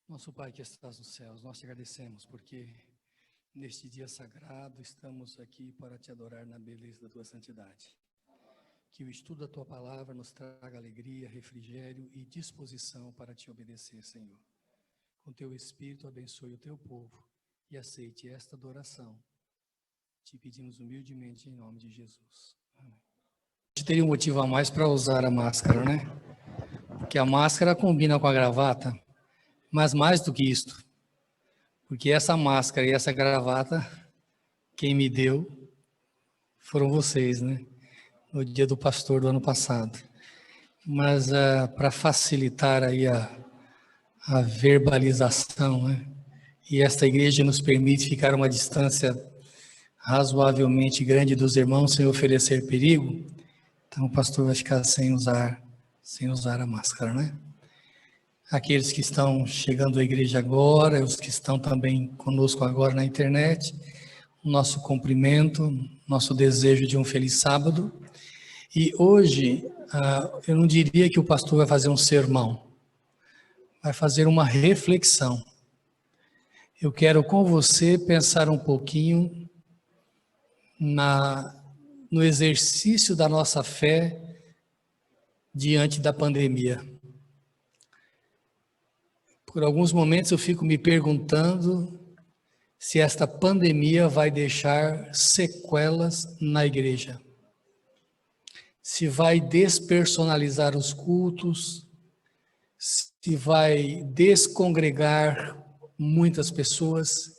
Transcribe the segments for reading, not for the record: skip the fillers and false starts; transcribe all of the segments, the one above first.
Nosso Pai que estás nos céus, nós te agradecemos porque neste dia sagrado estamos aqui para te adorar na beleza da tua santidade. Que o estudo da tua palavra nos traga alegria, refrigério e disposição para te obedecer, Senhor. Com teu Espírito abençoe o teu povo e aceite esta adoração. Te pedimos humildemente em nome de Jesus. Amém. A gente teria um motivo a mais para usar a máscara, né? Porque a máscara combina com a gravata. Mas mais do que isto, porque essa máscara e essa gravata, quem me deu foram vocês, né? No dia do pastor do ano passado. Mas para facilitar aí a verbalização, né? E esta igreja nos permite ficar a uma distância razoavelmente grande dos irmãos sem oferecer perigo, então o pastor vai ficar sem usar a máscara, né? Aqueles que estão chegando à igreja agora, os que estão também conosco agora na internet, o nosso cumprimento, nosso desejo de um feliz sábado. E hoje, eu não diria que o pastor vai fazer um sermão, vai fazer uma reflexão. Eu quero com você pensar um pouquinho no exercício da nossa fé diante da pandemia. Por alguns momentos eu fico me perguntando se esta pandemia vai deixar sequelas na igreja. Se vai despersonalizar os cultos, se vai descongregar muitas pessoas,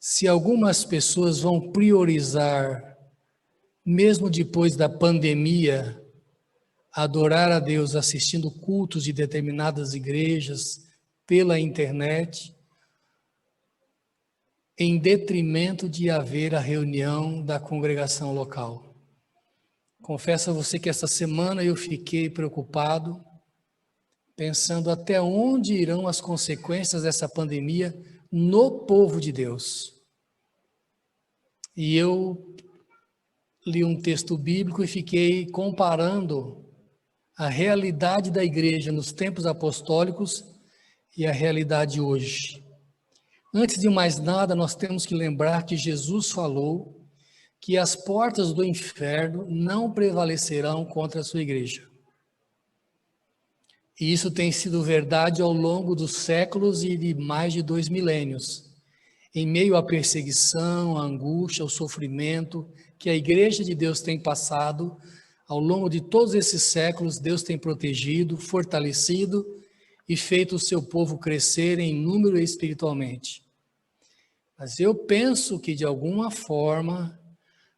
se algumas pessoas vão priorizar, mesmo depois da pandemia, adorar a Deus assistindo cultos de determinadas igrejas, pela internet, em detrimento de haver a reunião da congregação local. Confesso a você que essa semana eu fiquei preocupado, pensando até onde irão as consequências dessa pandemia no povo de Deus. E eu li um texto bíblico e fiquei comparando a realidade da igreja nos tempos apostólicos e a realidade hoje. Antes de mais nada, nós temos que lembrar que Jesus falou que as portas do inferno não prevalecerão contra a sua igreja. E isso tem sido verdade ao longo dos séculos e de mais de 2 milênios. Em meio à perseguição, à angústia, ao sofrimento que a igreja de Deus tem passado, ao longo de todos esses séculos, Deus tem protegido, fortalecido e feito o seu povo crescer em número espiritualmente. Mas eu penso que, de alguma forma,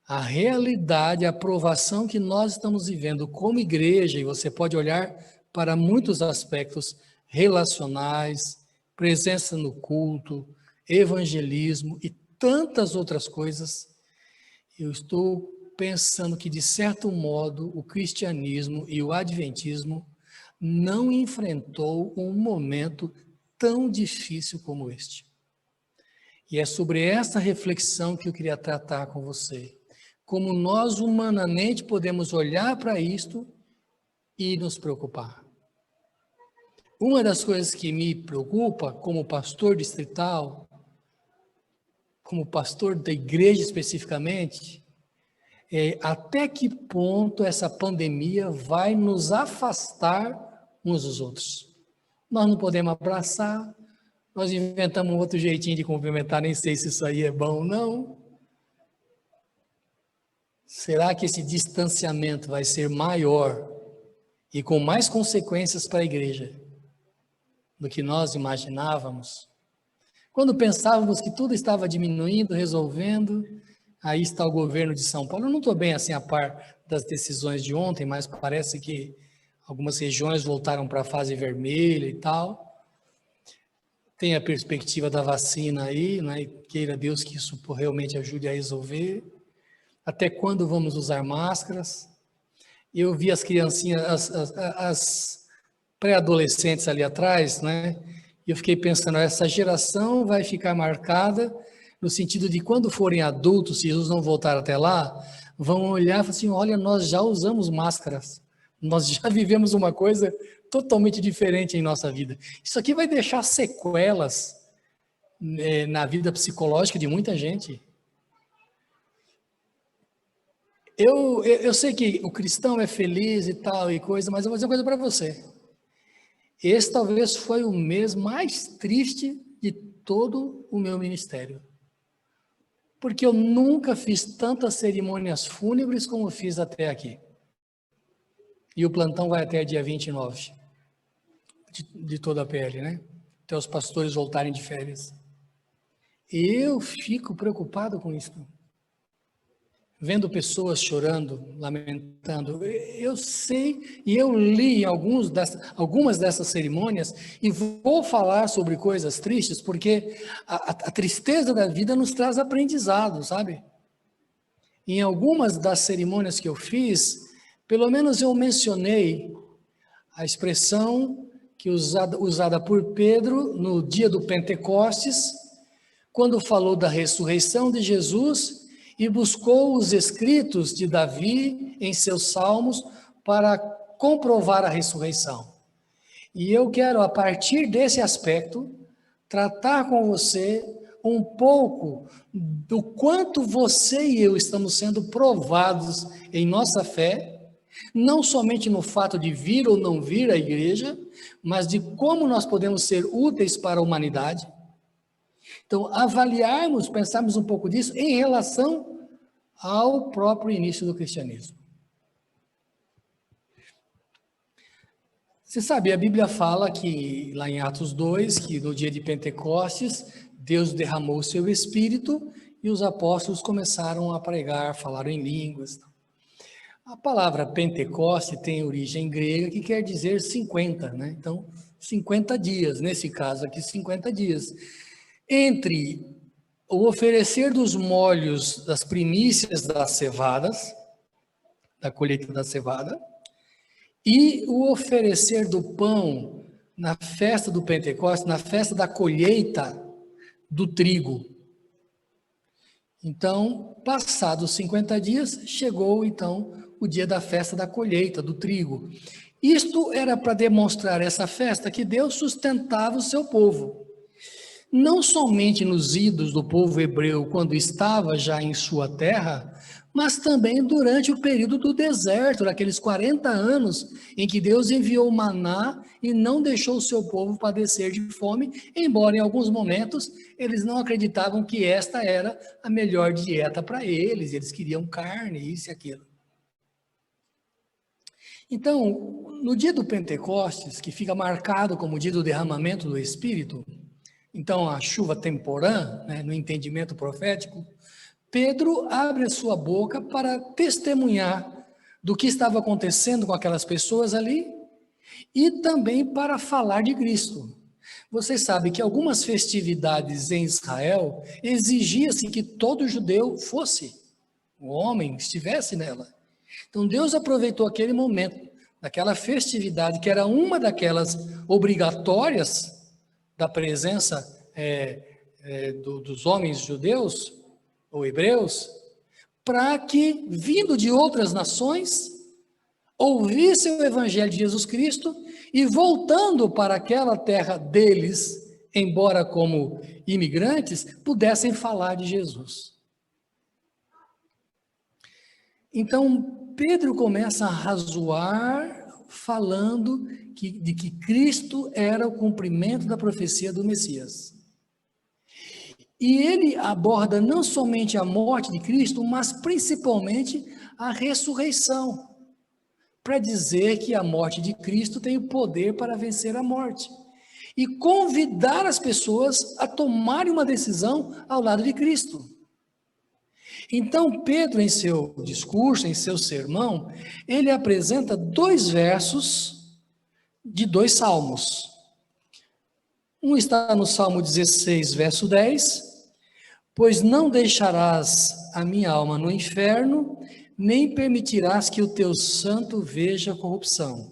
a realidade, a aprovação que nós estamos vivendo como igreja, e você pode olhar para muitos aspectos relacionais, presença no culto, evangelismo e tantas outras coisas, eu estou pensando que, de certo modo, o cristianismo e o adventismo não enfrentou um momento tão difícil como este. E é sobre essa reflexão que eu queria tratar com você. Como nós humanamente podemos olhar para isto e nos preocupar. Uma das coisas que me preocupa como pastor distrital, como pastor da igreja especificamente, é até que ponto essa pandemia vai nos afastar uns dos outros. Nós não podemos abraçar, nós inventamos um outro jeitinho de cumprimentar, nem sei se isso aí é bom ou não. Será que esse distanciamento vai ser maior e com mais consequências para a igreja do que nós imaginávamos? Quando pensávamos que tudo estava diminuindo, resolvendo, aí está o governo de São Paulo. Eu não estou bem assim a par das decisões de ontem, mas parece que algumas regiões voltaram para a fase vermelha e tal. Tem a perspectiva da vacina aí, né? E queira Deus que isso realmente ajude a resolver. Até quando vamos usar máscaras? Eu vi as criancinhas, as pré-adolescentes ali atrás, né? E eu fiquei pensando, essa geração vai ficar marcada no sentido de quando forem adultos, se Jesus não voltar até lá, vão olhar e falar assim, olha, nós já usamos máscaras. Nós já vivemos uma coisa totalmente diferente em nossa vida. Isso aqui vai deixar sequelas na vida psicológica de muita gente. Eu sei que o cristão é feliz e tal e coisa, mas eu vou dizer uma coisa para você. Esse talvez foi o mês mais triste de todo o meu ministério. Porque eu nunca fiz tantas cerimônias fúnebres como fiz até aqui. E o plantão vai até dia 29 de toda a PL, né? Até os pastores voltarem de férias. Eu fico preocupado com isso. Vendo pessoas chorando, lamentando. Eu sei, e eu li algumas dessas cerimônias, e vou falar sobre coisas tristes, porque a tristeza da vida nos traz aprendizado, sabe? Em algumas das cerimônias que eu fiz, pelo menos eu mencionei a expressão que usada por Pedro no dia do Pentecostes, quando falou da ressurreição de Jesus e buscou os escritos de Davi em seus salmos para comprovar a ressurreição. E eu quero, a partir desse aspecto, tratar com você um pouco do quanto você e eu estamos sendo provados em nossa fé, não somente no fato de vir ou não vir à igreja, mas de como nós podemos ser úteis para a humanidade. Então, avaliarmos, pensarmos um pouco disso em relação ao próprio início do cristianismo. Você sabe, a Bíblia fala que, lá em Atos 2, que no dia de Pentecostes, Deus derramou o seu Espírito e os apóstolos começaram a pregar, falaram em línguas. A palavra Pentecoste tem origem grega, que quer dizer 50, né? Então, 50 dias, nesse caso aqui, 50 dias. Entre o oferecer dos molhos das primícias das cevadas, da colheita da cevada, e o oferecer do pão na festa do Pentecostes, na festa da colheita do trigo. Então, passados 50 dias, chegou então o dia da festa da colheita do trigo. Isto era para demonstrar essa festa que Deus sustentava o seu povo. Não somente nos idos do povo hebreu quando estava já em sua terra, mas também durante o período do deserto, daqueles 40 anos em que Deus enviou maná e não deixou o seu povo padecer de fome, embora em alguns momentos eles não acreditavam que esta era a melhor dieta para eles, eles queriam carne, isso e aquilo. Então, no dia do Pentecostes, que fica marcado como o dia do derramamento do Espírito, então a chuva temporã, né, no entendimento profético, Pedro abre a sua boca para testemunhar do que estava acontecendo com aquelas pessoas ali e também para falar de Cristo. Vocês sabem que algumas festividades em Israel exigia-se que todo judeu fosse, o homem estivesse nela. Então Deus aproveitou aquele momento, daquela festividade que era uma daquelas obrigatórias da presença dos homens judeus ou hebreus, para que, vindo de outras nações, ouvissem o evangelho de Jesus Cristo e voltando para aquela terra deles, embora como imigrantes, pudessem falar de Jesus. Então, Pedro começa a razoar falando de que Cristo era o cumprimento da profecia do Messias. E ele aborda não somente a morte de Cristo, mas principalmente a ressurreição, para dizer que a morte de Cristo tem o poder para vencer a morte. E convidar as pessoas a tomarem uma decisão ao lado de Cristo. Então, Pedro, em seu discurso, em seu sermão, ele apresenta 2 versos de 2 salmos. Um está no Salmo 16, verso 10, pois não deixarás a minha alma no inferno, nem permitirás que o teu santo veja corrupção.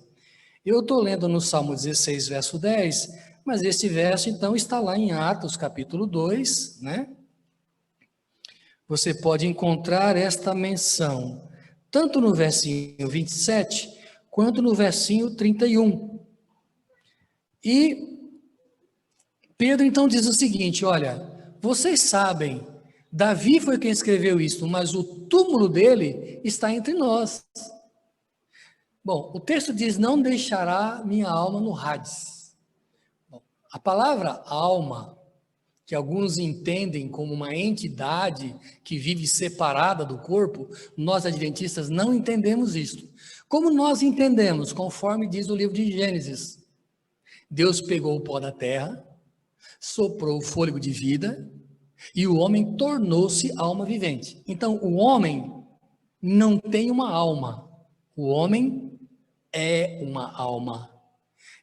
Eu estou lendo no Salmo 16, verso 10, mas esse verso, então, está lá em Atos, capítulo 2, né? Você pode encontrar esta menção, tanto no versinho 27, quanto no versinho 31. E Pedro então diz o seguinte, olha, vocês sabem, Davi foi quem escreveu isso, mas o túmulo dele está entre nós. Bom, o texto diz, não deixará minha alma no Hades. Bom, a palavra alma, que alguns entendem como uma entidade que vive separada do corpo, nós adventistas não entendemos isto. Como nós entendemos? Conforme diz o livro de Gênesis. Deus pegou o pó da terra, soprou o fôlego de vida e o homem tornou-se alma vivente. Então, o homem não tem uma alma. O homem é uma alma.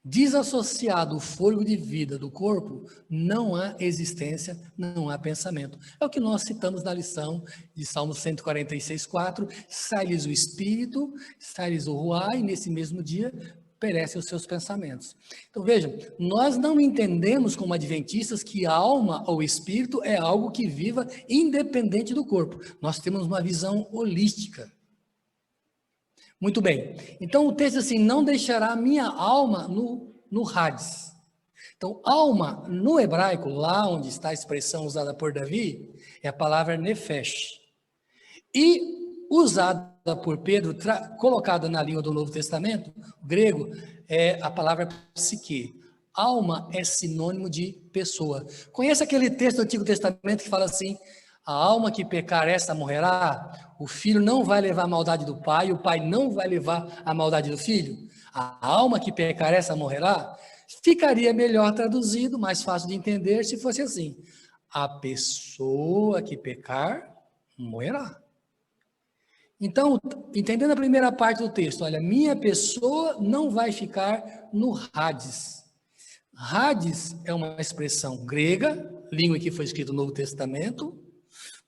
Desassociado o fôlego de vida do corpo, não há existência, não há pensamento. É o que nós citamos na lição de Salmo 146:4, sai-lhes o espírito, sai-lhes o ruá, e nesse mesmo dia perecem os seus pensamentos. Então vejam, nós não entendemos como adventistas que a alma ou espírito é algo que viva independente do corpo. Nós temos uma visão holística. Muito bem, então o texto assim, não deixará minha alma no Hades. Então, alma, no hebraico, lá onde está a expressão usada por Davi, é a palavra nefesh. E usada por Pedro, colocada na língua do Novo Testamento, o grego, é a palavra psique. Alma é sinônimo de pessoa. Conhece aquele texto do Antigo Testamento que fala assim, a alma que pecar essa morrerá? O filho não vai levar a maldade do pai, o pai não vai levar a maldade do filho? A alma que pecar essa morrerá? Ficaria melhor traduzido, mais fácil de entender, se fosse assim. A pessoa que pecar, morrerá. Então, entendendo a primeira parte do texto, olha, minha pessoa não vai ficar no Hades. Hades é uma expressão grega, língua que foi escrita no Novo Testamento,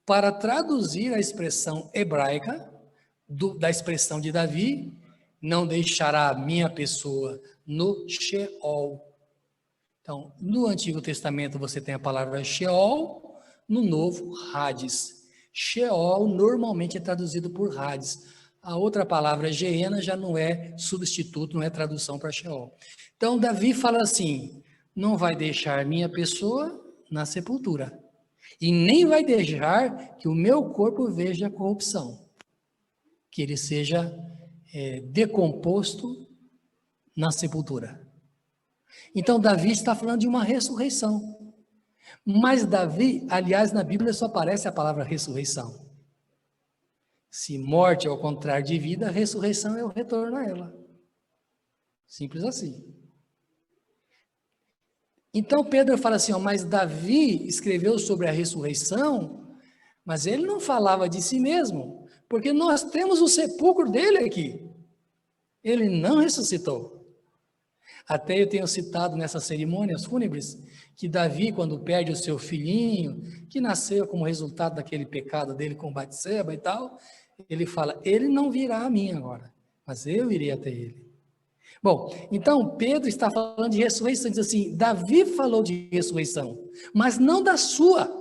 para traduzir a expressão hebraica da expressão de Davi, não deixará minha pessoa no Sheol. Então, no Antigo Testamento você tem a palavra Sheol, no Novo, Hades. Sheol normalmente é traduzido por Hades. A outra palavra, Geena, já não é substituto, não é tradução para Sheol. Então, Davi fala assim, não vai deixar minha pessoa na sepultura. E nem vai deixar que o meu corpo veja a corrupção, que ele seja decomposto na sepultura. Então, Davi está falando de uma ressurreição. Mas Davi, aliás, na Bíblia só aparece a palavra ressurreição. Se morte é o contrário de vida, ressurreição é o retorno a ela. Simples assim. Então Pedro fala assim, mas Davi escreveu sobre a ressurreição, mas ele não falava de si mesmo, porque nós temos o sepulcro dele aqui. Ele não ressuscitou. Até eu tenho citado nessas cerimônias fúnebres, que Davi, quando perde o seu filhinho, que nasceu como resultado daquele pecado dele com Batseba e tal, ele fala, ele não virá a mim agora, mas eu irei até ele. Bom, então Pedro está falando de ressurreição, diz assim, Davi falou de ressurreição, mas não da sua.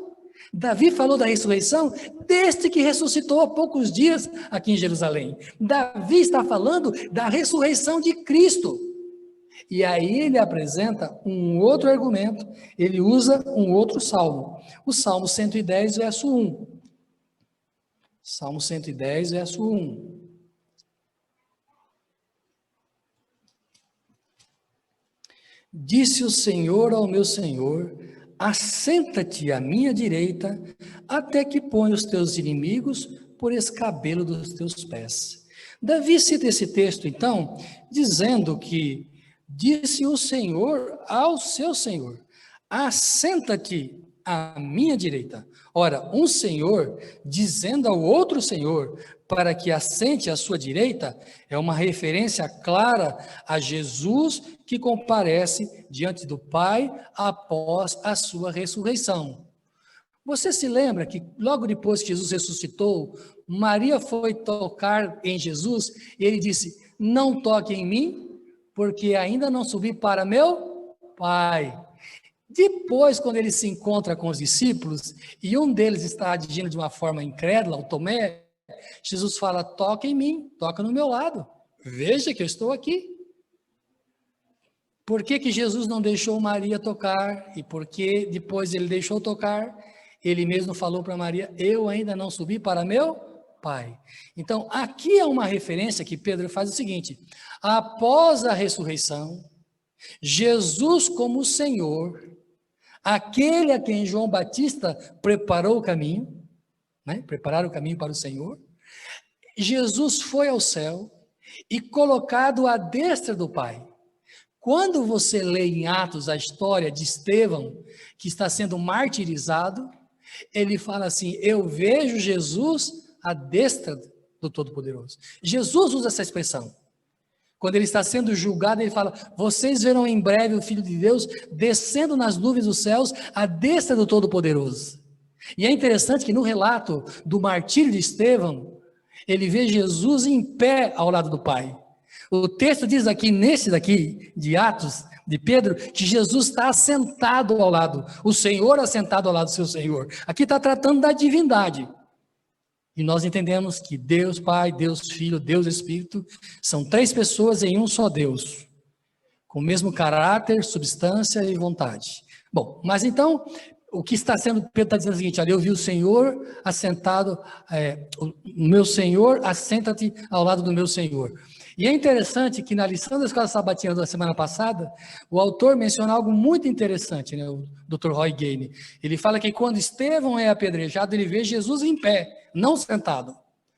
Davi falou da ressurreição desde que ressuscitou há poucos dias aqui em Jerusalém. Davi está falando da ressurreição de Cristo. E aí ele apresenta um outro argumento, ele usa um outro salmo. O Salmo 110, verso 1. Salmo 110, verso 1. Disse o Senhor ao meu Senhor, assenta-te à minha direita, até que ponha os teus inimigos por escabelo dos teus pés. Davi cita esse texto, então, dizendo que disse o Senhor ao seu Senhor, assenta-te à minha direita. Ora, um Senhor dizendo ao outro Senhor para que assente à sua direita é uma referência clara a Jesus que comparece diante do Pai após a sua ressurreição. Você se lembra que logo depois que Jesus ressuscitou, Maria foi tocar em Jesus e ele disse, não toque em mim, porque ainda não subi para meu Pai. Depois, quando ele se encontra com os discípulos, e um deles está agindo de uma forma incrédula, o Tomé, Jesus fala, toca em mim, toca no meu lado, veja que eu estou aqui. Por que que Jesus não deixou Maria tocar? E por que depois ele deixou tocar? Ele mesmo falou para Maria, eu ainda não subi para meu Pai. Então, aqui é uma referência que Pedro faz o seguinte, após a ressurreição, Jesus como Senhor, aquele a quem João Batista preparou o caminho, né? Preparar o caminho para o Senhor, Jesus foi ao céu e colocado à destra do Pai. Quando você lê em Atos a história de Estevão, que está sendo martirizado, ele fala assim, eu vejo Jesus à destra do Todo-Poderoso. Jesus usa essa expressão. Quando ele está sendo julgado, ele fala, vocês verão em breve o Filho de Deus descendo nas nuvens dos céus à destra do Todo-Poderoso. E é interessante que no relato do martírio de Estevão, ele vê Jesus em pé ao lado do Pai. O texto diz aqui, nesse daqui, de Atos, de Pedro, que Jesus está assentado ao lado, o Senhor assentado ao lado do seu Senhor. Aqui está tratando da divindade. E nós entendemos que Deus Pai, Deus Filho, Deus Espírito, são três pessoas em um só Deus, com o mesmo caráter, substância e vontade. Bom, mas então, o que está sendo, Pedro está dizendo o seguinte, olha, eu vi o Senhor assentado, o meu Senhor, assenta-te ao lado do meu Senhor. E é interessante que na lição da Escola Sabatina da semana passada, o autor menciona algo muito interessante, né, o Dr. Roy Gaine. Ele fala que quando Estevão é apedrejado, ele vê Jesus em pé, não sentado.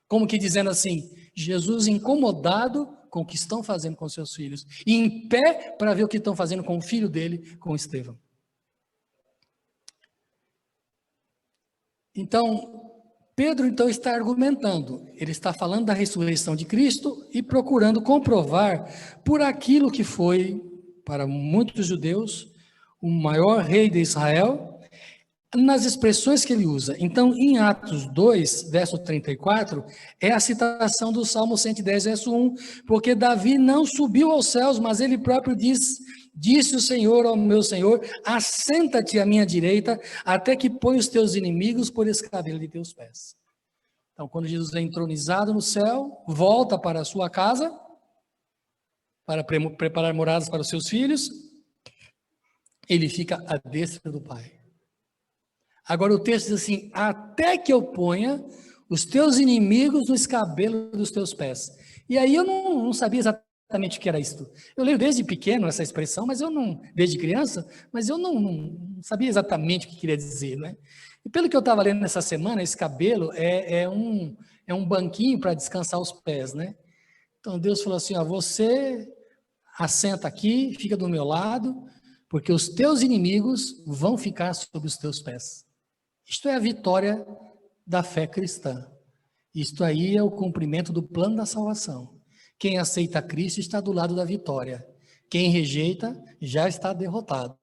Como que dizendo assim, Jesus incomodado com o que estão fazendo com seus filhos. E em pé para ver o que estão fazendo com o filho dele, com Estevão. Então, Pedro então está argumentando, ele está falando da ressurreição de Cristo e procurando comprovar por aquilo que foi, para muitos judeus, o maior rei de Israel, nas expressões que ele usa. Então, em Atos 2, verso 34, é a citação do Salmo 110, verso 1, porque Davi não subiu aos céus, mas ele próprio disse o Senhor ao meu Senhor, assenta-te à minha direita, até que põe os teus inimigos por escabelo de teus pés. Então, quando Jesus é entronizado no céu, volta para a sua casa, para preparar moradas para os seus filhos, ele fica à destra do Pai. Agora o texto diz assim, até que eu ponha os teus inimigos no escabelo dos teus pés. E aí eu não sabia exatamente o que era isso. Eu leio desde pequeno essa expressão, mas eu não, desde criança, mas eu não sabia exatamente o que queria dizer, né? E pelo que eu estava lendo nessa semana, esse cabelo é um banquinho para descansar os pés, né? Então Deus falou assim, ó, você assenta aqui, fica do meu lado, porque os teus inimigos vão ficar sob os teus pés. Isto é a vitória da fé cristã. Isto aí é o cumprimento do plano da salvação. Quem aceita Cristo está do lado da vitória. Quem rejeita já está derrotado.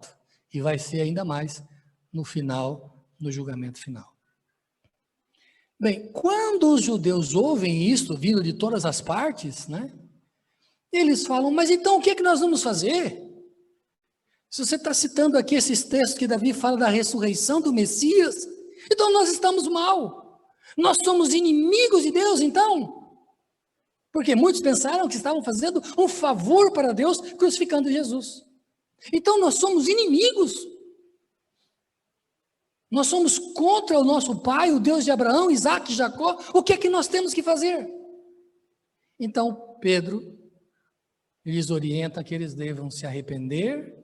E vai ser ainda mais no final, no julgamento final. Bem, quando os judeus ouvem isso, vindo de todas as partes, né? Eles falam, mas então o que é que nós vamos fazer? Se você está citando aqui esses textos que Davi fala da ressurreição do Messias, então nós estamos mal. Nós somos inimigos de Deus, então. Porque muitos pensaram que estavam fazendo um favor para Deus crucificando Jesus. Então nós somos inimigos. Nós somos contra o nosso pai, o Deus de Abraão, Isaac e Jacó. O que é que nós temos que fazer? Então Pedro lhes orienta que eles devam se arrepender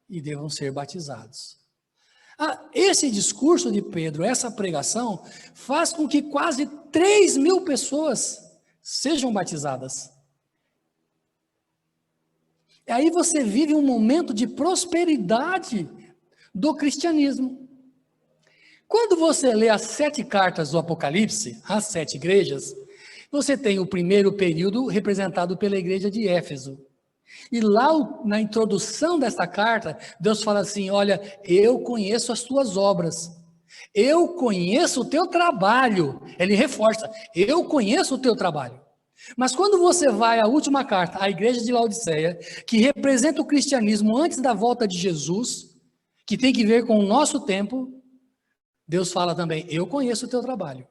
e devam ser batizados. Esse discurso de Pedro, essa pregação, faz com que quase 3.000 pessoas sejam batizadas. E aí você vive um momento de prosperidade do cristianismo. Quando você lê as 7 cartas do Apocalipse, as 7 igrejas, você tem o primeiro período representado pela igreja de Éfeso. E lá na introdução dessa carta, Deus fala assim, olha, eu conheço as tuas obras, eu conheço o teu trabalho, ele reforça, eu conheço o teu trabalho. Mas quando você vai à última carta, à igreja de Laodiceia, que representa o cristianismo antes da volta de Jesus, que tem que ver com o nosso tempo, Deus fala também, eu conheço o teu trabalho,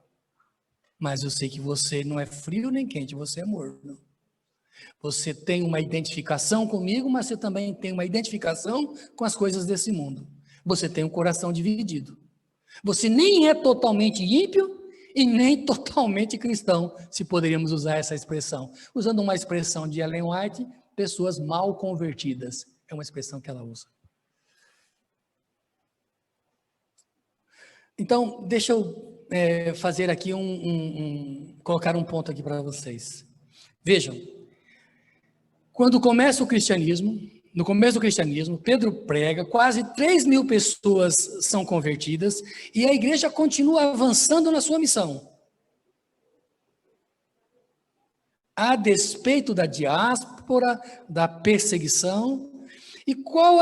mas eu sei que você não é frio nem quente, você é morno. Você tem uma identificação comigo, mas você também tem uma identificação com as coisas desse mundo. Você tem um coração dividido. Você nem é totalmente ímpio e nem totalmente cristão, se poderíamos usar essa expressão. Usando uma expressão de Ellen White, pessoas mal convertidas. É uma expressão que ela usa. Então, deixa eu fazer aqui colocar um ponto aqui para vocês. Vejam, quando começa o cristianismo, no começo do cristianismo, Pedro prega, quase 3.000 pessoas são convertidas e a igreja continua avançando na sua missão. A despeito da diáspora, da perseguição. E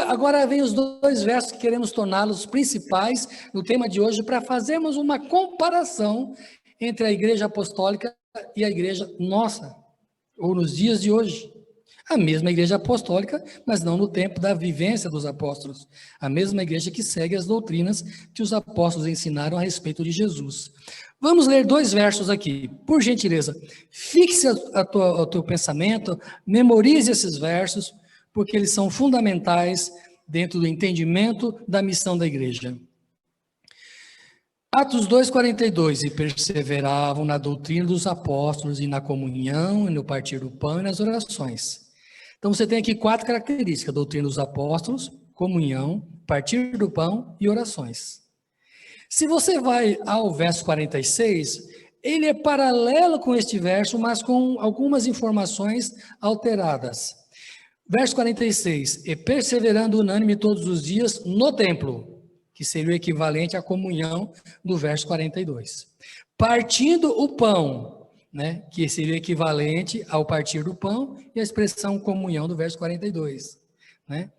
agora vem os 2 versos que queremos torná-los principais no tema de hoje para fazermos uma comparação entre a igreja apostólica e a igreja nossa, ou nos dias de hoje. A mesma igreja apostólica, mas não no tempo da vivência dos apóstolos. A mesma igreja que segue as doutrinas que os apóstolos ensinaram a respeito de Jesus. Vamos ler 2 versos aqui. Por gentileza, fixe o teu pensamento, memorize esses versos, porque eles são fundamentais dentro do entendimento da missão da igreja. Atos 2,42, e perseveravam na doutrina dos apóstolos e na comunhão, e no partir do pão e nas orações. Então você tem aqui 4 características: doutrina dos apóstolos, comunhão, partir do pão e orações. Se você vai ao verso 46, ele é paralelo com este verso, mas com algumas informações alteradas. Verso 46, e perseverando unânime todos os dias no templo, que seria o equivalente à comunhão do verso 42. Partindo o pão, né, que seria equivalente ao partir do pão, e a expressão comunhão do verso 42. Né?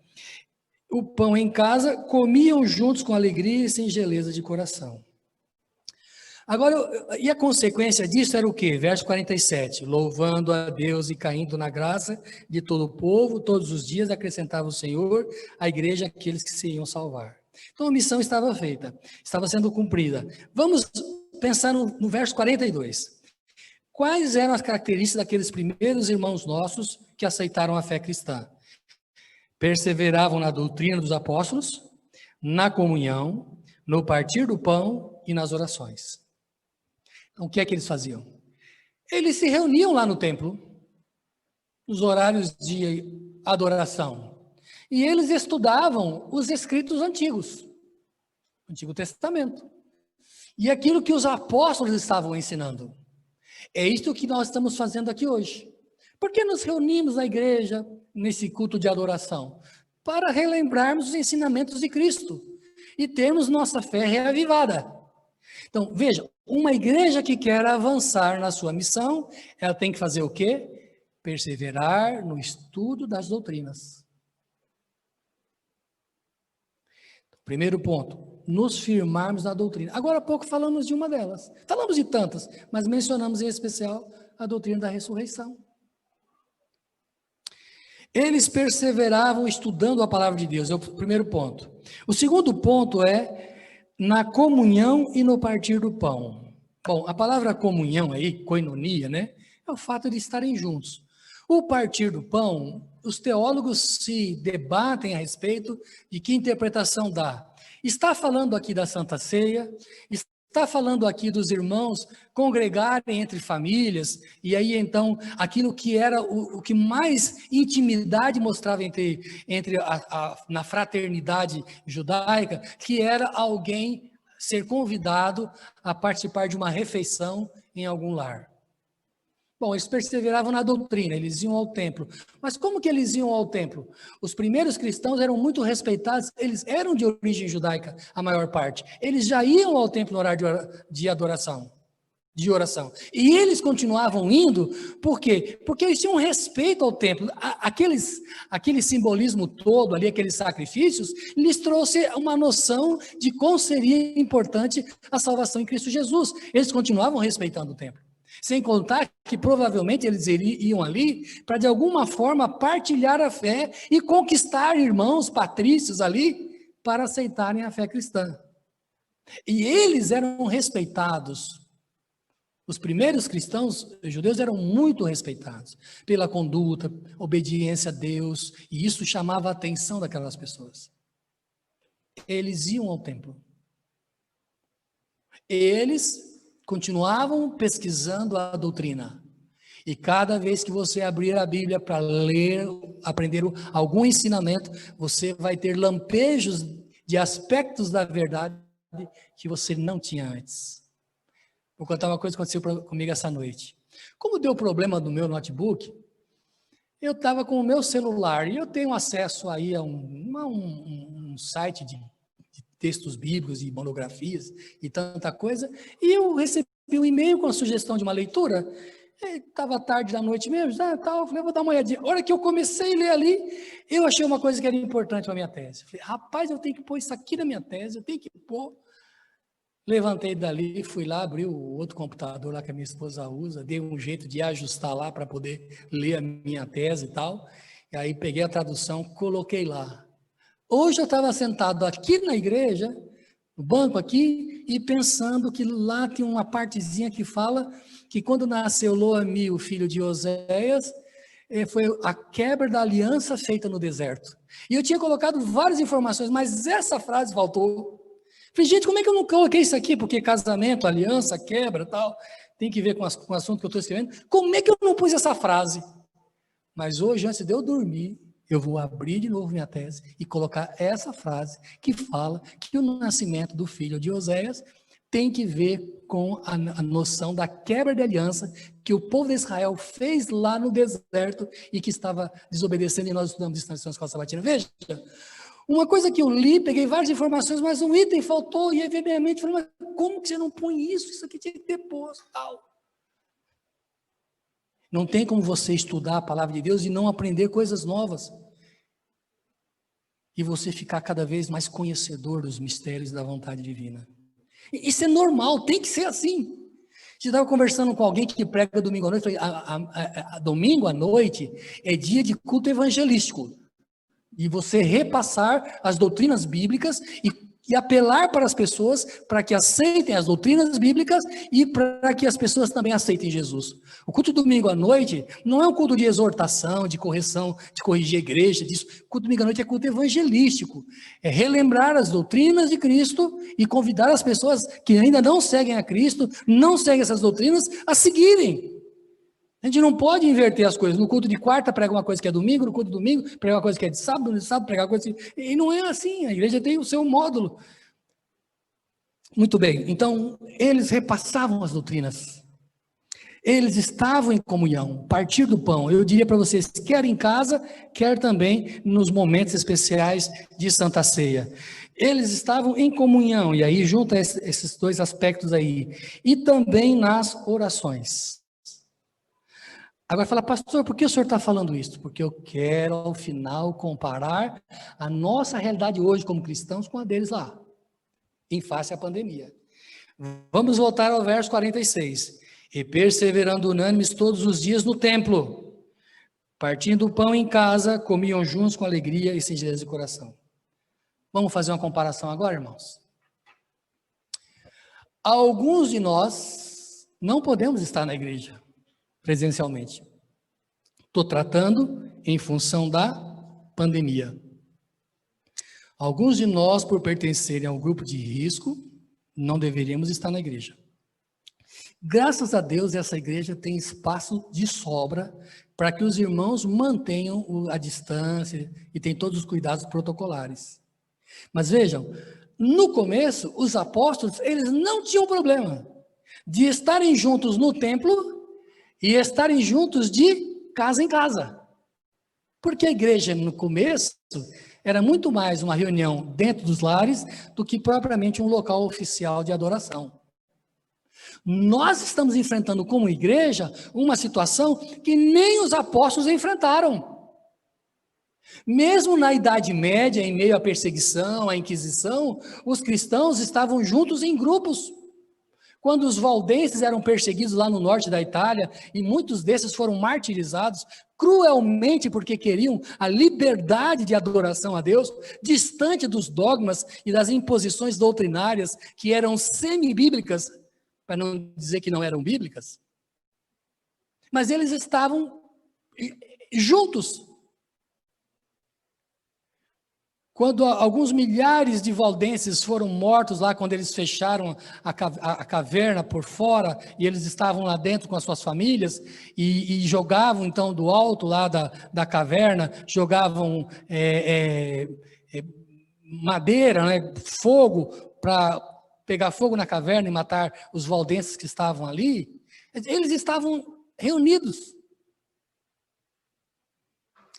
O pão em casa, comiam juntos com alegria e singeleza de coração. Agora, e a consequência disso era o quê? Verso 47, louvando a Deus e caindo na graça de todo o povo, todos os dias acrescentava o Senhor à igreja aqueles que se iam salvar. Então a missão estava feita, estava sendo cumprida. Vamos pensar no verso 42. Quais eram as características daqueles primeiros irmãos nossos que aceitaram a fé cristã? Perseveravam na doutrina dos apóstolos, na comunhão, no partir do pão e nas orações. Então, o que é que eles faziam? Eles se reuniam lá no templo, nos horários de adoração, e eles estudavam os escritos antigos, o Antigo Testamento, e aquilo que os apóstolos estavam ensinando. É isso que nós estamos fazendo aqui hoje. Por que nos reunimos na igreja, nesse culto de adoração? Para relembrarmos os ensinamentos de Cristo e termos nossa fé reavivada. Então, veja, uma igreja que quer avançar na sua missão, ela tem que fazer o quê? Perseverar no estudo das doutrinas. Primeiro ponto, nos firmarmos na doutrina. Agora há pouco falamos de uma delas. Falamos de tantas, mas mencionamos em especial a doutrina da ressurreição. Eles perseveravam estudando a palavra de Deus, é o primeiro ponto. O segundo ponto é na comunhão e no partir do pão. Bom, a palavra comunhão aí, koinonia, né? É o fato de estarem juntos. O partir do pão, os teólogos se debatem a respeito de que interpretação dá. Está falando aqui da Santa Ceia, está falando aqui dos irmãos congregarem entre famílias, e aí então aquilo que era o que mais intimidade mostrava na fraternidade judaica, que era alguém ser convidado a participar de uma refeição em algum lar. Bom, eles perseveravam na doutrina, eles iam ao templo. Mas como que eles iam ao templo? Os primeiros cristãos eram muito respeitados, eles eram de origem judaica, a maior parte. Eles já iam ao templo no horário de adoração, de oração. E eles continuavam indo, por quê? Porque eles tinham respeito ao templo. Aquele simbolismo todo ali, aqueles sacrifícios, lhes trouxe uma noção de quão seria importante a salvação em Cristo Jesus. Eles continuavam respeitando o templo. Sem contar que provavelmente eles iam ali para de alguma forma partilhar a fé e conquistar irmãos patrícios ali para aceitarem a fé cristã. E eles eram respeitados Os primeiros cristãos judeus eram muito respeitados pela conduta, obediência a Deus, e isso chamava a atenção daquelas pessoas. Eles iam ao templo. Eles continuavam pesquisando a doutrina. E cada vez que você abrir a Bíblia para ler, aprender algum ensinamento, você vai ter lampejos de aspectos da verdade que você não tinha antes. Vou contar uma coisa que aconteceu comigo essa noite. Como deu problema no meu notebook, eu estava com o meu celular e eu tenho acesso aí a um site de textos bíblicos e monografias e tanta coisa, e eu recebi um e-mail com a sugestão de uma leitura. Estava tarde da noite mesmo, eu falei, vou dar uma olhadinha. A hora que eu comecei a ler ali, eu achei uma coisa que era importante para a minha tese. Falei, rapaz, eu tenho que pôr isso aqui na minha tese, eu tenho que pôr. Levantei dali, fui lá, abri o outro computador lá que a minha esposa usa, dei um jeito de ajustar lá para poder ler a minha tese e tal. E aí peguei a tradução, coloquei lá. Hoje eu estava sentado aqui na igreja, no banco aqui, e pensando que lá tem uma partezinha que fala que quando nasceu Loami, o filho de Oséias, foi a quebra da aliança feita no deserto. E eu tinha colocado várias informações, mas essa frase faltou. Falei, gente, como é que eu não coloquei isso aqui? Porque casamento, aliança, quebra e tal, tem que ver com o assunto que eu estou escrevendo. Como é que eu não pus essa frase? Mas hoje, antes de eu dormir, eu vou abrir de novo minha tese e colocar essa frase que fala que o nascimento do filho de Oséias tem que ver com a noção da quebra de aliança que o povo de Israel fez lá no deserto e que estava desobedecendo, e nós estudamos isso na escola sabatina. Veja, uma coisa que eu li, peguei várias informações, mas um item faltou, e aí veio minha mente, falei, mas como que você não põe isso? Isso aqui tinha que ter posto, tal. Não tem como você estudar a palavra de Deus e não aprender coisas novas. E você ficar cada vez mais conhecedor dos mistérios da vontade divina. Isso é normal, tem que ser assim. Eu estava conversando com alguém que prega domingo à noite, falei, domingo à noite é dia de culto evangelístico. E você repassar as doutrinas bíblicas e apelar para as pessoas para que aceitem as doutrinas bíblicas e para que as pessoas também aceitem Jesus. O culto domingo à noite não é um culto de exortação, de correção, de corrigir a igreja, disso. O culto domingo à noite é culto evangelístico. É relembrar as doutrinas de Cristo e convidar as pessoas que ainda não seguem a Cristo, não seguem essas doutrinas, a seguirem. A gente não pode inverter as coisas. No culto de quarta prega uma coisa que é domingo, no culto de domingo prega uma coisa que é de sábado, no sábado prega uma coisa que... E não é assim, a igreja tem o seu módulo. Muito bem, então eles repassavam as doutrinas. Eles estavam em comunhão, partir do pão. Eu diria para vocês, quer em casa, quer também nos momentos especiais de Santa Ceia. Eles estavam em comunhão, e aí junta esses dois aspectos aí. E também nas orações. Agora fala, pastor, por que o senhor está falando isso? Porque eu quero, ao final, comparar a nossa realidade hoje como cristãos com a deles lá, em face à pandemia. Vamos voltar ao verso 46. E perseverando unânimes todos os dias no templo, partindo o pão em casa, comiam juntos com alegria e singeleza de coração. Vamos fazer uma comparação agora, irmãos? Alguns de nós não podemos estar na igreja presencialmente. Estou tratando em função da pandemia. Alguns de nós, por pertencerem ao grupo de risco, não deveríamos estar na igreja. Graças a Deus, essa igreja tem espaço de sobra para que os irmãos mantenham a distância e tem todos os cuidados protocolares. Mas vejam, no começo, os apóstolos, eles não tinham problema de estarem juntos no templo e estarem juntos de casa em casa. Porque a igreja, no começo, era muito mais uma reunião dentro dos lares do que propriamente um local oficial de adoração. Nós estamos enfrentando como igreja uma situação que nem os apóstolos enfrentaram. Mesmo na Idade Média, em meio à perseguição, à Inquisição, os cristãos estavam juntos em grupos. Quando os valdenses eram perseguidos lá no norte da Itália, e muitos desses foram martirizados cruelmente porque queriam a liberdade de adoração a Deus, distante dos dogmas e das imposições doutrinárias que eram semi-bíblicas, para não dizer que não eram bíblicas. Mas eles estavam juntos. Quando alguns milhares de valdenses foram mortos lá, quando eles fecharam a caverna por fora, e eles estavam lá dentro com as suas famílias, e jogavam então do alto lá da caverna, jogavam madeira, né, fogo, para pegar fogo na caverna e matar os valdenses que estavam ali. Eles estavam reunidos.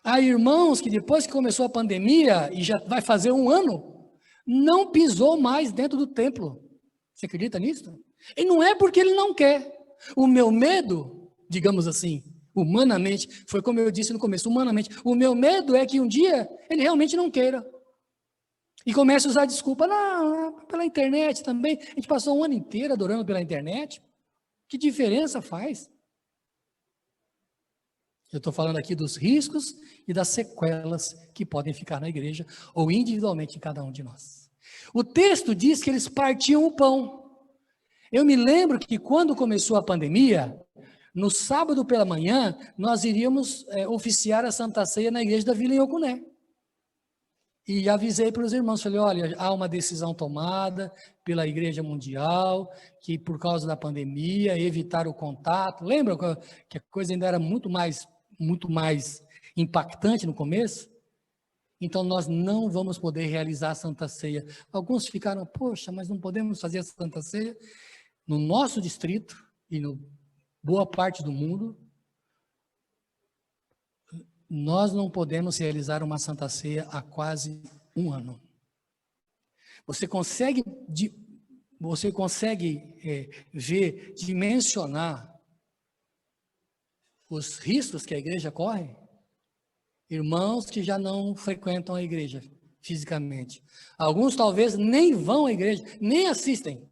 Há irmãos que depois que começou a pandemia, e já vai fazer 1 ano, não pisou mais dentro do templo. Você acredita nisso? E não é porque ele não quer. O meu medo, digamos assim, humanamente, foi como eu disse no começo, humanamente, o meu medo é que um dia ele realmente não queira. E comece a usar desculpa, não, pela internet também. A gente passou 1 ano inteiro adorando pela internet. Que diferença faz? Eu estou falando aqui dos riscos e das sequelas que podem ficar na igreja ou individualmente em cada um de nós. O texto diz que eles partiam o pão. Eu me lembro que quando começou a pandemia, no sábado pela manhã, nós iríamos oficiar a Santa Ceia na igreja da Vila em Ocuné. E avisei para os irmãos, falei, olha, há uma decisão tomada pela Igreja Mundial, que por causa da pandemia, evitar o contato. Lembra que a coisa ainda era muito mais impactante no começo? Então, nós não vamos poder realizar a Santa Ceia. Alguns ficaram, poxa, mas não podemos fazer a Santa Ceia? No nosso distrito e no boa parte do mundo, nós não podemos realizar uma Santa Ceia há quase 1 ano. Você consegue ver, dimensionar os riscos que a igreja corre? Irmãos que já não frequentam a igreja fisicamente. Alguns talvez nem vão à igreja, nem assistem.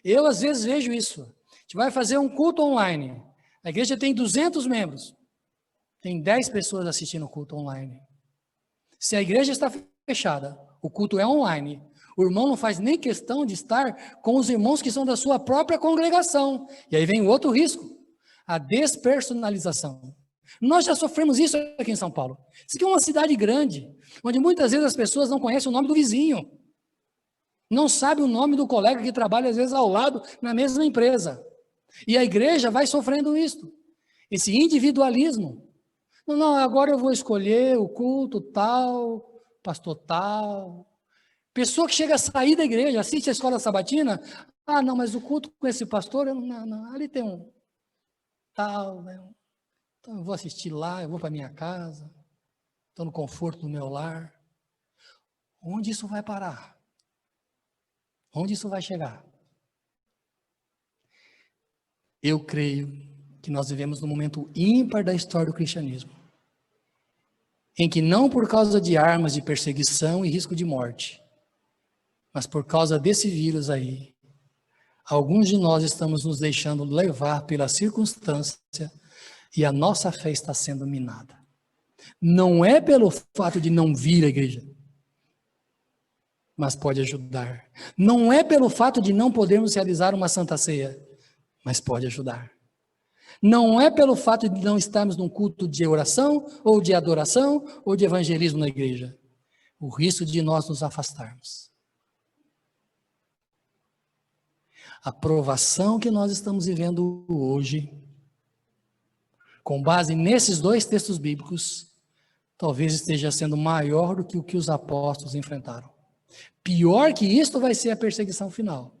Eu às vezes vejo isso. A gente vai fazer um culto online. A igreja tem 200 membros. Tem 10 pessoas assistindo o culto online. Se a igreja está fechada, o culto é online, o irmão não faz nem questão de estar com os irmãos que são da sua própria congregação. E aí vem o outro risco, a despersonalização. Nós já sofremos isso aqui em São Paulo. Isso aqui é uma cidade grande, onde muitas vezes as pessoas não conhecem o nome do vizinho. Não sabe o nome do colega que trabalha às vezes ao lado na mesma empresa. E a igreja vai sofrendo isso. Esse individualismo. Não, agora eu vou escolher o culto tal, pastor tal. Pessoa que chega a sair da igreja, assiste a escola sabatina, não, mas o culto com esse pastor, não, ali tem um tal, né? Então eu vou assistir lá, eu vou para minha casa, estou no conforto do meu lar. Onde isso vai parar? Onde isso vai chegar? Eu creio que nós vivemos num momento ímpar da história do cristianismo, em que não por causa de armas de perseguição e risco de morte, mas por causa desse vírus aí, alguns de nós estamos nos deixando levar pela circunstância e a nossa fé está sendo minada. Não é pelo fato de não vir à igreja, mas pode ajudar. Não é pelo fato de não podermos realizar uma Santa Ceia, mas pode ajudar. Não é pelo fato de não estarmos num culto de oração, ou de adoração, ou de evangelismo na igreja. O risco de nós nos afastarmos. A provação que nós estamos vivendo hoje, com base nesses 2 textos bíblicos, talvez esteja sendo maior do que o que os apóstolos enfrentaram. Pior que isto vai ser a perseguição final.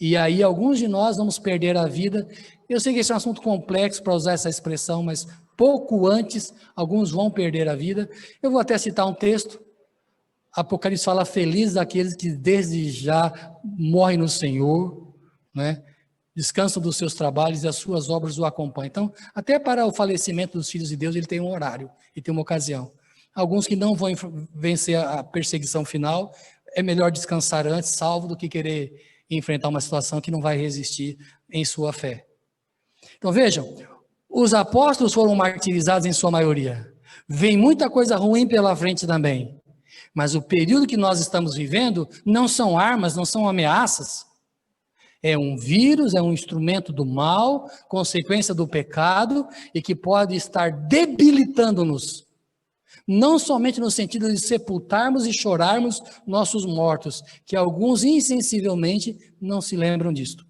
E aí alguns de nós vamos perder a vida. Eu sei que esse é um assunto complexo para usar essa expressão, mas pouco antes, alguns vão perder a vida. Eu vou até citar um texto. Apocalipse fala, felizes aqueles que desde já morrem no Senhor, né? Descansam dos seus trabalhos e as suas obras o acompanham. Então, até para o falecimento dos filhos de Deus, ele tem um horário e tem uma ocasião. Alguns que não vão vencer a perseguição final, é melhor descansar antes, salvo do que querer enfrentar uma situação que não vai resistir em sua fé. Então vejam, os apóstolos foram martirizados em sua maioria. Vem muita coisa ruim pela frente também. Mas o período que nós estamos vivendo não são armas, não são ameaças. É um vírus, é um instrumento do mal, consequência do pecado, e que pode estar debilitando-nos. Não somente no sentido de sepultarmos e chorarmos nossos mortos, que alguns insensivelmente não se lembram disto.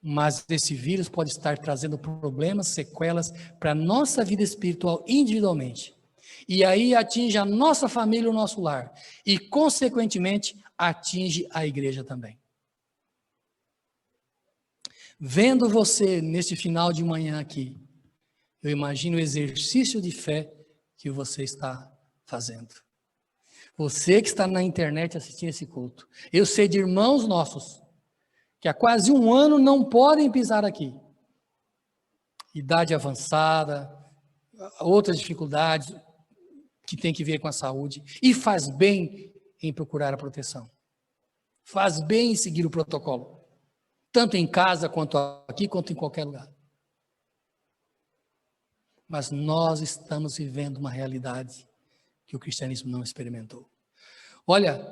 Mas esse vírus pode estar trazendo problemas, sequelas para a nossa vida espiritual individualmente. E aí atinge a nossa família, o nosso lar. E, consequentemente, atinge a igreja também. Vendo você nesse final de manhã aqui, eu imagino o exercício de fé que você está fazendo. Você que está na internet assistindo esse culto. Eu sei de irmãos nossos que há quase um ano não podem pisar aqui. Idade avançada, outras dificuldades que tem que ver com a saúde. E faz bem em procurar a proteção. Faz bem em seguir o protocolo. Tanto em casa, quanto aqui, quanto em qualquer lugar. Mas nós estamos vivendo uma realidade que o cristianismo não experimentou. Olha,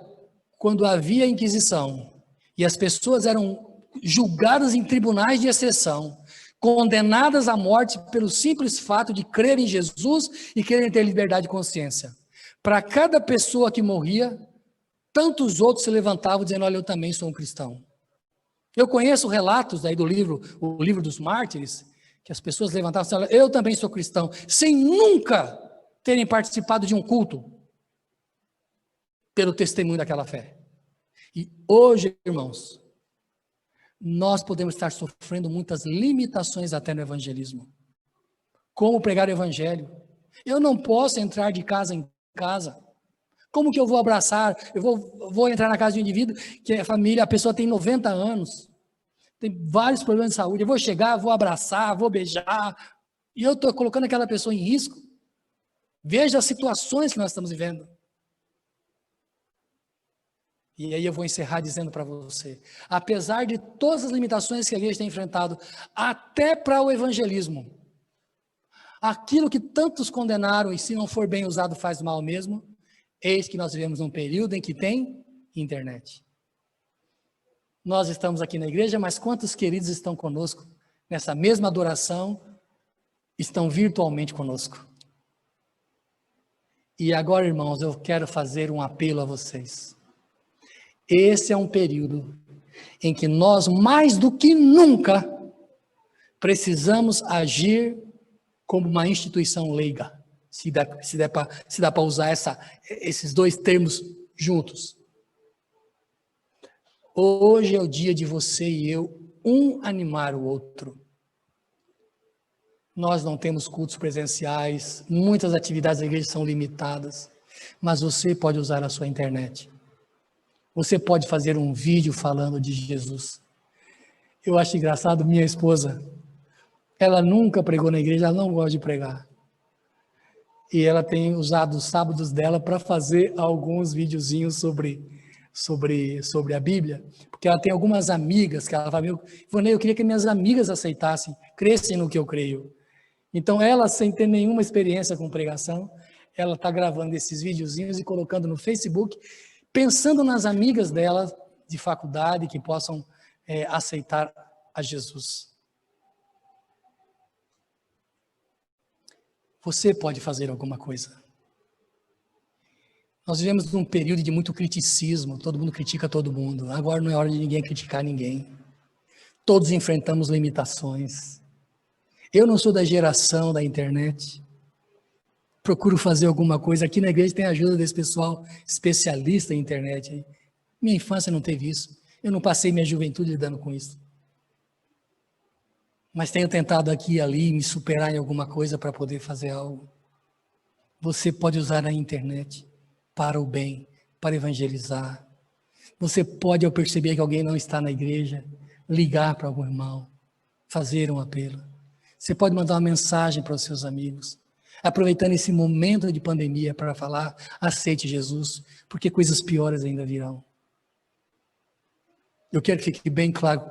quando havia a Inquisição e as pessoas eram julgadas em tribunais de exceção, condenadas à morte pelo simples fato de crer em Jesus e querem ter liberdade de consciência. Para cada pessoa que morria, tantos outros se levantavam dizendo, olha, eu também sou um cristão. Eu conheço relatos aí do livro, o livro dos mártires, que as pessoas levantavam e falavam, eu também sou cristão, sem nunca terem participado de um culto, pelo testemunho daquela fé. E hoje, irmãos, nós podemos estar sofrendo muitas limitações até no evangelismo. Como pregar o evangelho? Eu não posso entrar de casa em casa. Como que eu vou abraçar? Eu vou entrar na casa de um indivíduo que é família, a pessoa tem 90 anos, tem vários problemas de saúde. Eu vou chegar, vou abraçar, vou beijar, e eu estou colocando aquela pessoa em risco. Veja as situações que nós estamos vivendo. E aí eu vou encerrar dizendo para você, apesar de todas as limitações que a igreja tem enfrentado, até para o evangelismo, aquilo que tantos condenaram e se não for bem usado faz mal mesmo, eis que nós vivemos num período em que tem internet. Nós estamos aqui na igreja, mas quantos queridos estão conosco nessa mesma adoração, estão virtualmente conosco? E agora, irmãos, eu quero fazer um apelo a vocês. Esse é um período em que nós, mais do que nunca, precisamos agir como uma instituição leiga, se dá para usar esses dois termos juntos. Hoje é o dia de você e eu, um animar o outro. Nós não temos cultos presenciais, muitas atividades da igreja são limitadas, mas você pode usar a sua internet. Você pode fazer um vídeo falando de Jesus. Eu acho engraçado, minha esposa, ela nunca pregou na igreja, ela não gosta de pregar. E ela tem usado os sábados dela para fazer alguns videozinhos sobre a Bíblia, porque ela tem algumas amigas que ela fala, Ivonei, eu queria que minhas amigas aceitassem, crescem no que eu creio. Então ela, sem ter nenhuma experiência com pregação, ela está gravando esses videozinhos e colocando no Facebook, pensando nas amigas dela de faculdade que possam aceitar a Jesus. Você pode fazer alguma coisa. Nós vivemos num período de muito criticismo, todo mundo critica todo mundo. Agora não é hora de ninguém criticar ninguém. Todos enfrentamos limitações. Eu não sou da geração da internet. Procuro fazer alguma coisa. Aqui na igreja tem a ajuda desse pessoal especialista em internet. Minha infância não teve isso. Eu não passei minha juventude lidando com isso. Mas tenho tentado aqui e ali me superar em alguma coisa para poder fazer algo. Você pode usar a internet para o bem, para evangelizar. Você pode, ao perceber que alguém não está na igreja, ligar para algum irmão, fazer um apelo. Você pode mandar uma mensagem para os seus amigos, aproveitando esse momento de pandemia para falar, aceite Jesus, porque coisas piores ainda virão. Eu quero que fique bem claro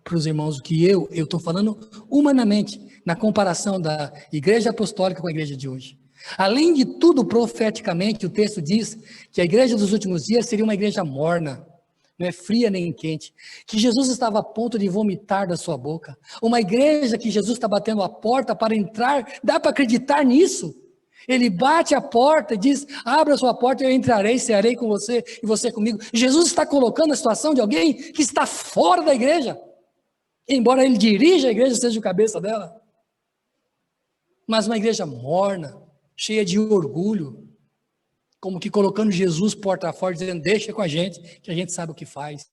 para os irmãos que eu estou falando humanamente, na comparação da igreja apostólica com a igreja de hoje. Além de tudo, profeticamente, o texto diz que a igreja dos últimos dias seria uma igreja morna, não é fria nem quente, que Jesus estava a ponto de vomitar da sua boca, uma igreja que Jesus está batendo a porta para entrar, dá para acreditar nisso? Ele bate a porta e diz, abra a sua porta e eu entrarei, cearei com você e você comigo. Jesus está colocando a situação de alguém que está fora da igreja, embora ele dirija a igreja, seja o cabeça dela, mas uma igreja morna, cheia de orgulho, como que colocando Jesus porta fora, dizendo, deixa com a gente, que a gente sabe o que faz.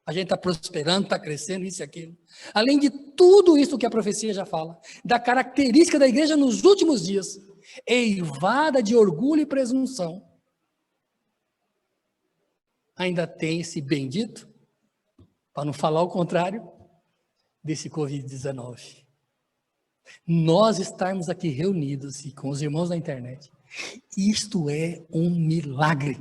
A gente está prosperando, está crescendo, isso e aquilo. Além de tudo isso que a profecia já fala, da característica da igreja nos últimos dias, eivada de orgulho e presunção, ainda tem esse bendito, para não falar o contrário, desse Covid-19. Nós estarmos aqui reunidos e com os irmãos da internet, isto é um milagre.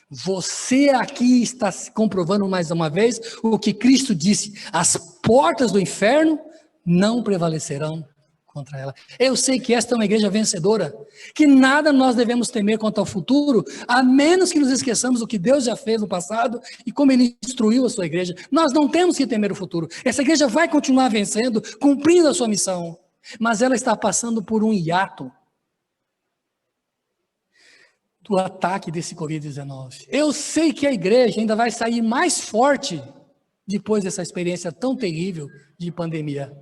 Você aqui está se comprovando mais uma vez o que Cristo disse: as portas do inferno não prevalecerão contra ela. Eu sei que esta é uma igreja vencedora, que nada nós devemos temer quanto ao futuro, a menos que nos esqueçamos o que Deus já fez no passado e como Ele instruiu a sua igreja. Nós não temos que temer o futuro. Essa igreja vai continuar vencendo, cumprindo a sua missão, mas ela está passando por um hiato do ataque desse Covid-19. Eu sei que a igreja ainda vai sair mais forte depois dessa experiência tão terrível de pandemia.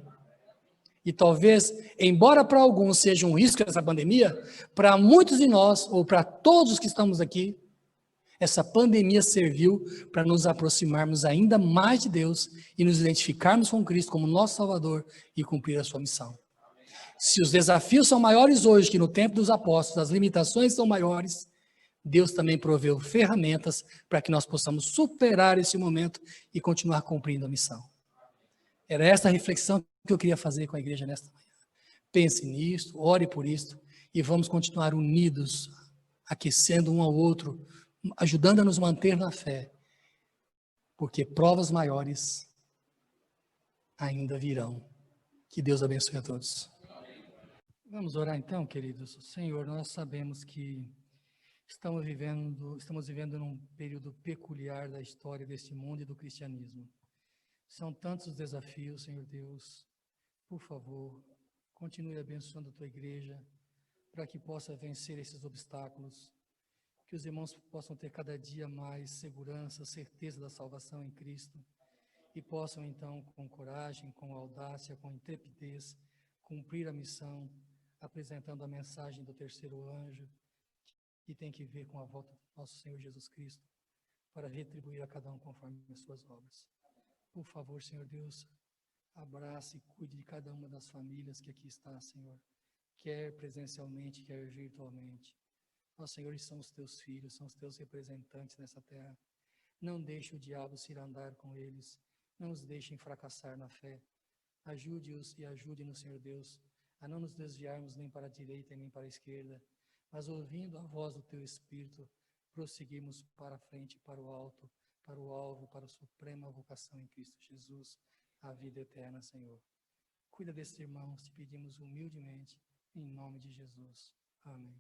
E talvez, embora para alguns seja um risco essa pandemia, para muitos de nós, ou para todos os que estamos aqui, essa pandemia serviu para nos aproximarmos ainda mais de Deus e nos identificarmos com Cristo como nosso Salvador e cumprir a sua missão. Se os desafios são maiores hoje que no tempo dos apóstolos, as limitações são maiores, Deus também proveu ferramentas para que nós possamos superar esse momento e continuar cumprindo a missão. Era essa a reflexão que eu queria fazer com a igreja nesta manhã. Pense nisso, ore por isso e vamos continuar unidos, aquecendo um ao outro, ajudando a nos manter na fé, porque provas maiores ainda virão. Que Deus abençoe a todos. Vamos orar então, queridos. Senhor, nós sabemos que estamos vivendo num período peculiar da história deste mundo e do cristianismo. São tantos os desafios, Senhor Deus. Por favor, continue abençoando a tua igreja para que possa vencer esses obstáculos, que os irmãos possam ter cada dia mais segurança, certeza da salvação em Cristo e possam então, com coragem, com audácia, com intrepidez, cumprir a missão, apresentando a mensagem do terceiro anjo, que tem que ver com a volta do nosso Senhor Jesus Cristo, para retribuir a cada um conforme as suas obras. Por favor, Senhor Deus, abrace e cuide de cada uma das famílias que aqui está, Senhor, quer presencialmente, quer virtualmente. Ó Senhor, são os teus filhos, são os teus representantes nessa terra. Não deixe o diabo se ir andar com eles, não os deixem fracassar na fé. Ajude-os e ajude-nos, Senhor Deus, a não nos desviarmos nem para a direita nem para a esquerda, mas ouvindo a voz do teu Espírito, prosseguimos para a frente, para o alto, para o alvo, para a suprema vocação em Cristo Jesus, a vida eterna, Senhor. Cuida desses irmãos, te pedimos humildemente, em nome de Jesus. Amém.